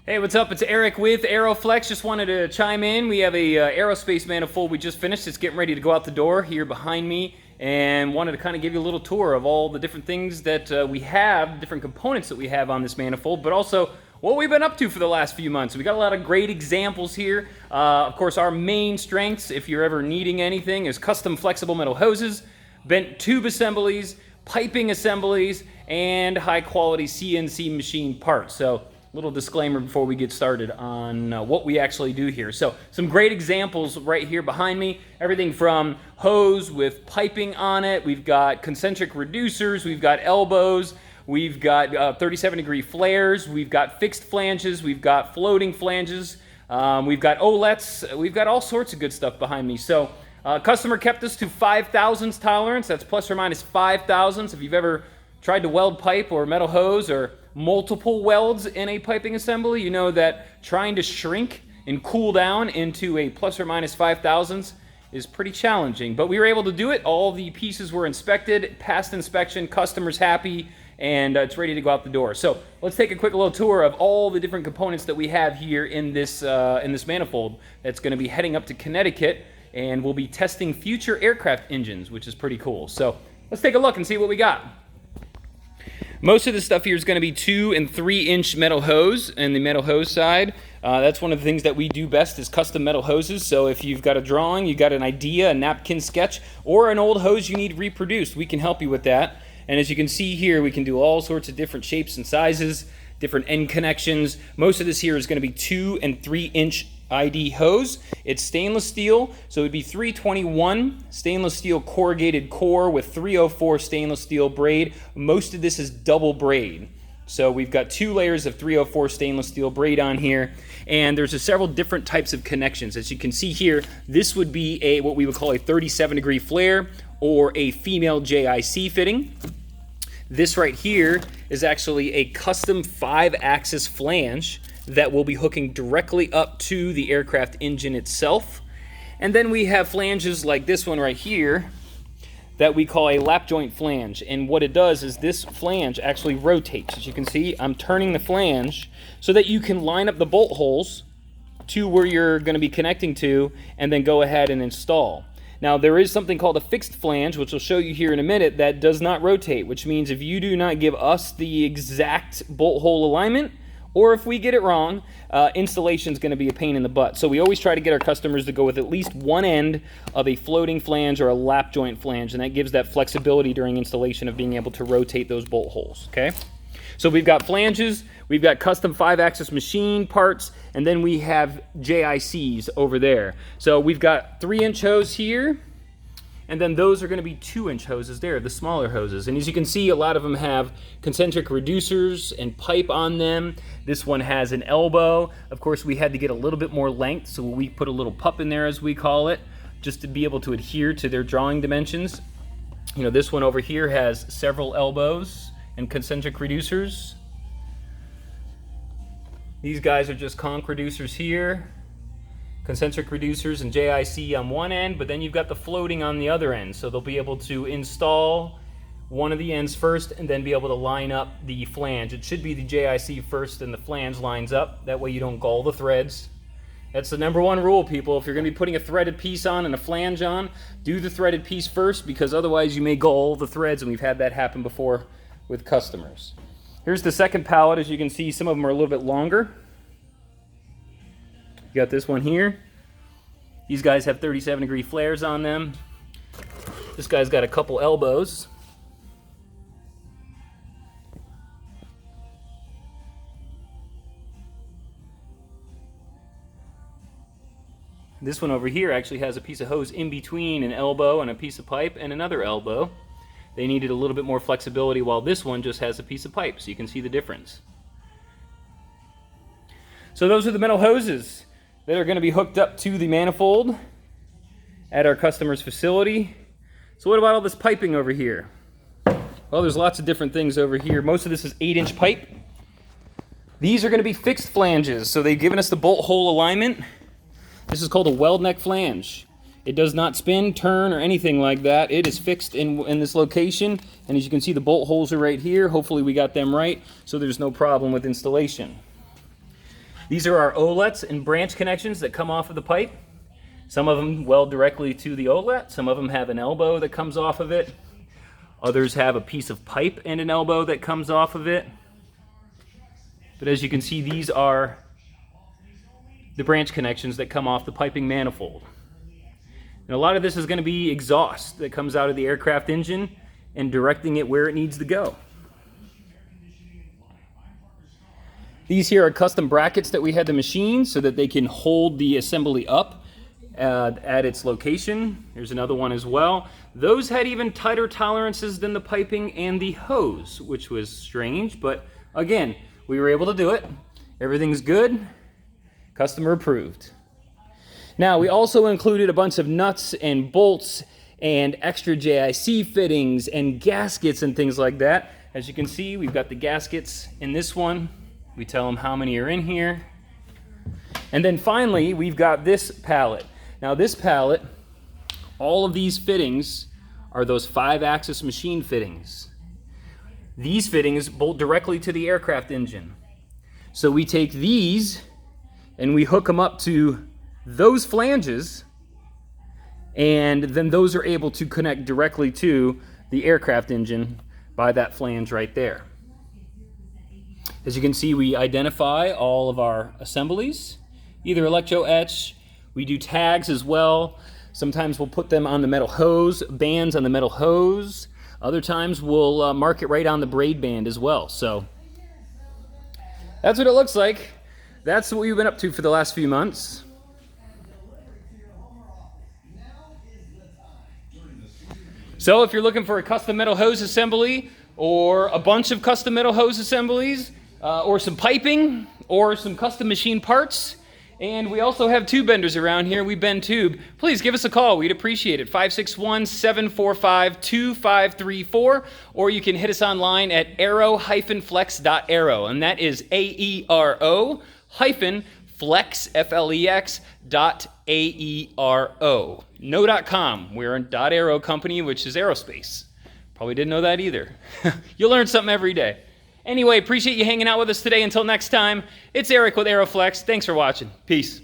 Hey, what's up? It's Eric with Aero-Flex. Just wanted to chime in. We have a Aerospace Manifold we just finished. It's getting ready to go out the door here behind me, and wanted to kind of give you a little tour of all the different things that we have, different components that we have on this manifold, but also what we've been up to for the last few months. We got a lot of great examples here. Of course, our main strengths, if you're ever needing anything, is custom flexible metal hoses, bent tube assemblies, piping assemblies, and high quality CNC machine parts. So little disclaimer before we get started on what we actually do here. So some great examples right here behind me. Everything from hose with piping on it. We've got concentric reducers. We've got elbows. We've got 37-degree flares. We've got fixed flanges. We've got floating flanges. We've got OLETs. We've got all sorts of good stuff behind me. So customer kept us to 5 thousandths tolerance. That's plus or minus 5 thousandths. If you've ever tried to weld pipe or metal hose or multiple welds in a piping assembly, you know that trying to shrink and cool down into a plus or minus 5 thousandths is pretty challenging. But we were able to do it. All the pieces were inspected, passed inspection, customers happy, and it's ready to go out the door. So let's take a quick little tour of all the different components that we have here in this manifold that's going to be heading up to Connecticut, and we'll be testing future aircraft engines, which is pretty cool. So let's take a look and see what we got. Most of the stuff here is going to be 2 and 3 inch metal hose, and the metal hose side. That's one of the things that we do best is custom metal hoses. So if you've got a drawing, you've got an idea, a napkin sketch, or an old hose you need reproduced, we can help you with that. And as you can see here, we can do all sorts of different shapes and sizes, different end connections. Most of this here is going to be 2 and 3 inch ID hose. It's stainless steel, so it would be 321 stainless steel corrugated core with 304 stainless steel braid. Most of this is double braid. So we've got 2 layers of 304 stainless steel braid on here, and there's several different types of connections. As you can see here, this would be what we would call a 37-degree flare or a female JIC fitting. This right here is actually a custom 5-axis flange that will be hooking directly up to the aircraft engine itself. And then we have flanges like this one right here that we call a lap joint flange. And what it does is this flange actually rotates. As you can see, I'm turning the flange so that you can line up the bolt holes to where you're going to be connecting to and then go ahead and install. Now, there is something called a fixed flange, which I'll show you here in a minute, that does not rotate, which means if you do not give us the exact bolt hole alignment, or if we get it wrong, installation is going to be a pain in the butt. So we always try to get our customers to go with at least one end of a floating flange or a lap joint flange, and that gives that flexibility during installation of being able to rotate those bolt holes, okay? So we've got flanges, we've got custom 5-axis machine parts, and then we have JICs over there. So we've got 3-inch hose here, and then those are going to be 2-inch hoses there, the smaller hoses. And as you can see, a lot of them have concentric reducers and pipe on them. This one has an elbow. Of course, we had to get a little bit more length, so we put a little pup in there, as we call it, just to be able to adhere to their drawing dimensions. You know, this one over here has several elbows and concentric reducers. These guys are just conch reducers here. Concentric reducers and JIC on one end, but then you've got the floating on the other end. So they'll be able to install one of the ends first and then be able to line up the flange. It should be the JIC first and the flange lines up. That way you don't gall the threads. That's the #1 rule, people. If you're going to be putting a threaded piece on and a flange on, do the threaded piece first, because otherwise you may gall the threads, and we've had that happen before with customers. Here's the second pallet. As you can see, some of them are a little bit longer. You got this one here. These guys have 37-degree flares on them. This guy's got a couple elbows. This one over here actually has a piece of hose in between an elbow and a piece of pipe and another elbow. They needed a little bit more flexibility, while this one just has a piece of pipe, so you can see the difference. So those are the metal hoses that are going to be hooked up to the manifold at our customer's facility. So what about all this piping over here? Well, there's lots of different things over here. Most of this is 8-inch pipe. These are going to be fixed flanges, so they've given us the bolt hole alignment. This is called a weld neck flange. It does not spin, turn, or anything like that. It is fixed in this location, and as you can see, the bolt holes are right here. Hopefully we got them right, so there's no problem with installation. These are our OLETs and branch connections that come off of the pipe. Some of them weld directly to the OLET. Some of them have an elbow that comes off of it. Others have a piece of pipe and an elbow that comes off of it. But as you can see, these are the branch connections that come off the piping manifold. And a lot of this is going to be exhaust that comes out of the aircraft engine and directing it where it needs to go. These here are custom brackets that we had to machine so that they can hold the assembly up at its location. Here's another one as well. Those had even tighter tolerances than the piping and the hose, which was strange, but again, we were able to do it. Everything's good. Customer approved. Now, we also included a bunch of nuts and bolts and extra JIC fittings and gaskets and things like that. As you can see, we've got the gaskets in this one. We tell them how many are in here. And then finally, we've got this pallet. Now this pallet, all of these fittings are those 5-axis machine fittings. These fittings bolt directly to the aircraft engine. So we take these and we hook them up to those flanges, and then those are able to connect directly to the aircraft engine by that flange right there. As you can see, we identify all of our assemblies, either electro-etch. We do tags as well. Sometimes we'll put them on the metal hose, bands on the metal hose. Other times we'll mark it right on the braid band as well. So that's what it looks like. That's what we've been up to for the last few months. So if you're looking for a custom metal hose assembly or a bunch of custom metal hose assemblies, or some piping, or some custom machine parts. And we also have tube benders around here. We bend tube. Please give us a call. We'd appreciate it. 561-745-2534. Or you can hit us online at aero-flex.aero. And that is AERO-flex, F-L-E-X.AERO. No.com. We're an .aero company, which is aerospace. Probably didn't know that either. You'll learn something every day. Anyway, appreciate you hanging out with us today. Until next time, it's Eric with Aero-Flex. Thanks for watching. Peace.